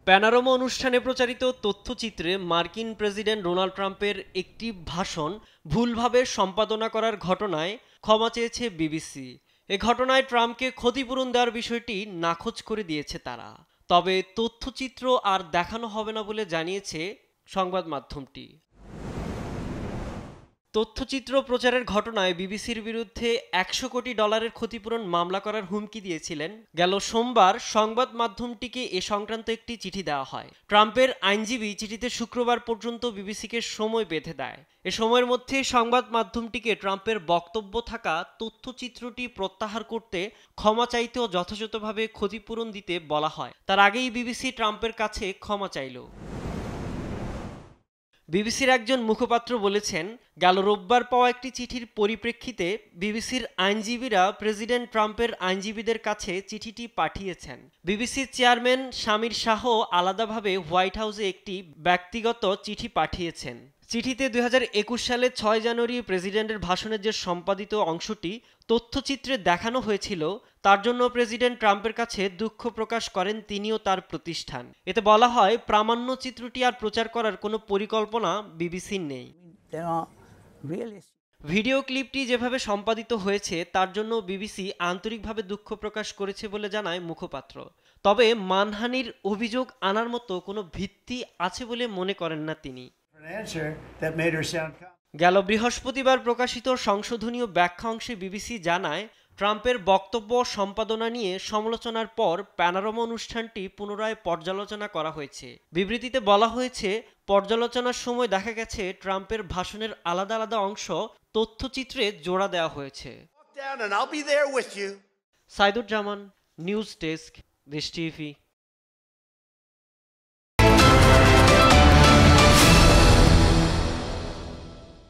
Panorama অনুষ্ঠানে প্রচারিত তথ্যচিত্রে মার্কিন প্রেসিডেন্ট ডোনাল্ড ট্রাম্পের একটি ভাষণ ভুলভাবে সম্পাদনা করার ঘটনায় ক্ষমা চেয়েছে বিবিসি। এ ঘটনায় ট্রাম্পকে ক্ষতিপূরণ দেওয়ার বিষয়টি নাকচ করে দিয়েছে তারা। তবে তথ্যচিত্র আর দেখানো হবে না বলে জানিয়েছে সংবাদ মাধ্যমটি। তথ্যচিত্র প্রচারের ঘটনায় বিবিসির বিরুদ্ধে $100 কোটি ক্ষতিপূরণ মামলা করার হুমকি দিয়েছিলেন। গেল সোমবার সংবাদ মাধ্যমটিকে এ সংক্রান্ত একটি চিঠি দেওয়া হয়। ট্রাম্পের আইনজীবী চিঠিতে শুক্রবার পর্যন্ত বিবিসিকে সময় বেঁধে দেয়। এ সময়ের মধ্যে সংবাদ মাধ্যমটিকে ট্রাম্পের বক্তব্য থাকা তথ্যচিত্রটি প্রত্যাহার করতে, ক্ষমা চাইতে ও যথাযথভাবে ক্ষতিপূরণ দিতে বলা হয়। তার আগেই বিবিসি ট্রাম্পের কাছে ক্ষমা চাইল। বিবিসির একজন মুখপাত্র বলেছেন, গেল রোববার পাওয়া একটি চিঠির পরিপ্রেক্ষিতে বিবিসির আইনজীবীরা প্রেসিডেন্ট ট্রাম্পের আইনজীবীদের কাছে চিঠিটি পাঠিয়েছেন। বিবিসির চেয়ারম্যান শামির শাহ আলাদাভাবে হোয়াইট হাউসে একটি ব্যক্তিগত চিঠি পাঠিয়েছেন। চিঠিতে 2021 সালের 6 জানুয়ারি প্রেসিডেন্টের ভাষণের যে সম্পাদিত অংশটি তথ্যচিত্রে দেখানো হয়েছিল, তার জন্য প্রেসিডেন্ট ট্রাম্পের কাছে দুঃখ প্রকাশ করেন তিনি ও তার প্রতিষ্ঠান। এতে বলা হয়, প্রামাণ্যচিত্রটি আর প্রচার করার কোনো পরিকল্পনা বিবিসির নেই। ভিডিও ক্লিপটি যেভাবে সম্পাদিত হয়েছে তার জন্য বিবিসি আন্তরিকভাবে দুঃখ প্রকাশ করেছে বলে জানায় মুখপাত্র। তবে মানহানির অভিযোগ আনার মতো কোনো ভিত্তি আছে বলে মনে করেন না তিনি। গেল বৃহস্পতিবার প্রকাশিত সংশোধনীয় ব্যাখ্যা অংশে বিবিসি জানায়, ট্রাম্পের বক্তব্য সম্পাদনা নিয়ে সমালোচনার পর প্যানোরামা অনুষ্ঠানটি পুনরায় পর্যালোচনা করা হয়েছে। বিবৃতিতে বলা হয়েছে, পর্যালোচনার সময় দেখা গেছে ট্রাম্পের ভাষণের আলাদা আলাদা অংশ তথ্যচিত্রে জোড়া দেওয়া হয়েছে। সাইদুজ্জামান, নিউজ ডেস্ক, দেশ টিভি।